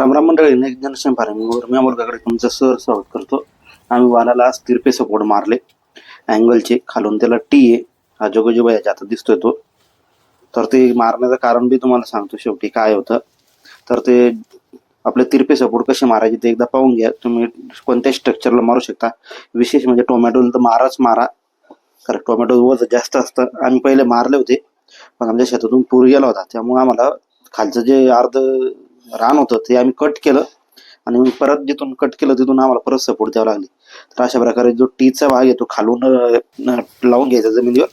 रामराम मंडळी, next generation फार्मिंगवर मी अमोलकाकडे तुमचं स्वागत करतो. आम्ही वालाला आज तिरपे सपोर्ट मारले अँगलचे, खालून त्याला टी आहे हा जोगोजोबा याच्या हातात दिसतोय तो. तर ते मारण्याचं कारण बी तुम्हाला सांगतो शेवटी काय होतं. तर ते आपले तिरपे सपोर्ट कसे मारायचे ते एकदा पाहून घ्या. तुम्ही कोणत्याही स्ट्रक्चरला मारू शकता, विशेष म्हणजे टोमॅटोला तर मारा, कारण टोमॅटो वजन जास्त असतं. आम्ही पहिले मारले होते पण आमच्या शेतातून पूर गेला होता, त्यामुळे आम्हाला खालचं जे अर्ध रान होतं ते आम्ही कट केलं आणि मग परत जिथून कट केलं तिथून आम्हाला परत सपोर्ट द्यावं लागले. तर अशा प्रकारे जो टीचा भाग आहे तो खालून लावून घ्यायचा जमिनीवर,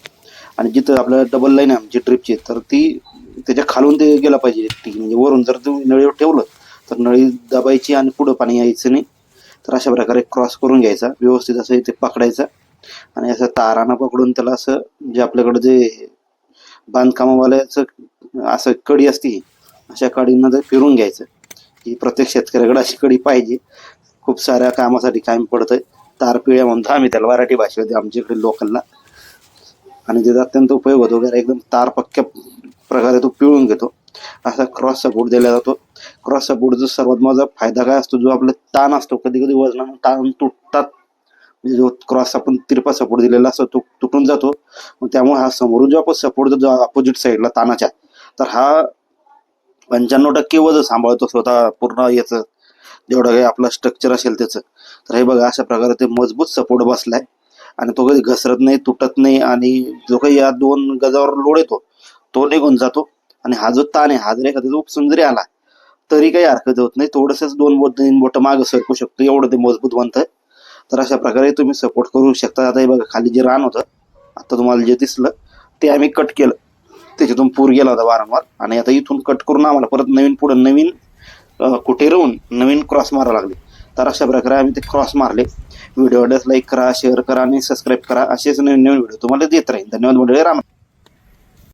आणि जिथं आपल्याला डबल लाईन आहे आमची ट्रिपची तर ती त्याच्या खालून ते गेला पाहिजे टी. म्हणजे वरून जर तुम्ही नळीवर ठेवलं तर नळी दबायची आणि पुढं पाणी यायचं नाही. तर अशा प्रकारे क्रॉस करून घ्यायचा, व्यवस्थित असं इथे पकडायचं आणि असं तारानं पकडून त्याला असं जे आपल्याकडे जे बांधकामावाल्याचं असं कडी असते अशा कडीनं ते फिरून घ्यायचं. ही प्रत्येक शेतकऱ्याकडे अशी कडी पाहिजे, खूप साऱ्या कामासाठी कायम पडतंय. तारपिळ्या म्हणतो आम्ही त्याला मराठी भाषेमध्ये आमच्याकडे लोकलला, आणि त्याचा अत्यंत उपयोग होतो. वगैरे एकदम तार पक्क्या प्रकारे तो पिळून घेतो. असा क्रॉस सपोर्ट दिला जातो. क्रॉस सपोर्टचा सर्वात माझा फायदा काय असतो, जो आपला ताण असतो कधी कधी वजनानं ताण तुटतात, म्हणजे जो क्रॉस आपण तिरपा सपोर्ट दिलेला असतो तो तुटून जातो. मग त्यामुळे हा समोरून जो आपण सपोर्ट जो अपोजिट साईडला तानाच्या, तर हा 95% वजन सांभाळतो स्वतः पूर्ण याचं, जेवढं काही आपलं स्ट्रक्चर असेल त्याचं. तर हे बघा अशा प्रकारे ते मजबूत सपोर्ट बसलाय आणि तो कधी घसरत नाही, तुटत नाही, आणि जो काही या 2 गजावर लोड येतो तो निघून जातो. आणि हा जो ताण आहे हा जर एखाद्या उपसून जरी आला तरी काही हरकत होत नाही, थोडंसंच 2 बोट 3 बोट मागं सरकू शकतो, एवढं ते मजबूत बनतंय. तर अशा प्रकारे तुम्ही सपोर्ट करू शकता. आता हे बघा खाली जे रान होतं आता तुम्हाला जे दिसलं ते आम्ही कट केलं, त्याच्यातून पूर गेला होता वारंवार, आणि आता इथून कट करून आम्हाला परत नवीन कुठे राहून नवीन क्रॉस मारावं लागले. तर अशा प्रकारे आम्ही ते क्रॉस मारले. व्हिडिओ लाईक करा, शेअर करा आणि सबस्क्राईब करा. असेच नवीन व्हिडिओ तुम्हाला देत राहील. धन्यवाद मंडळी. राम.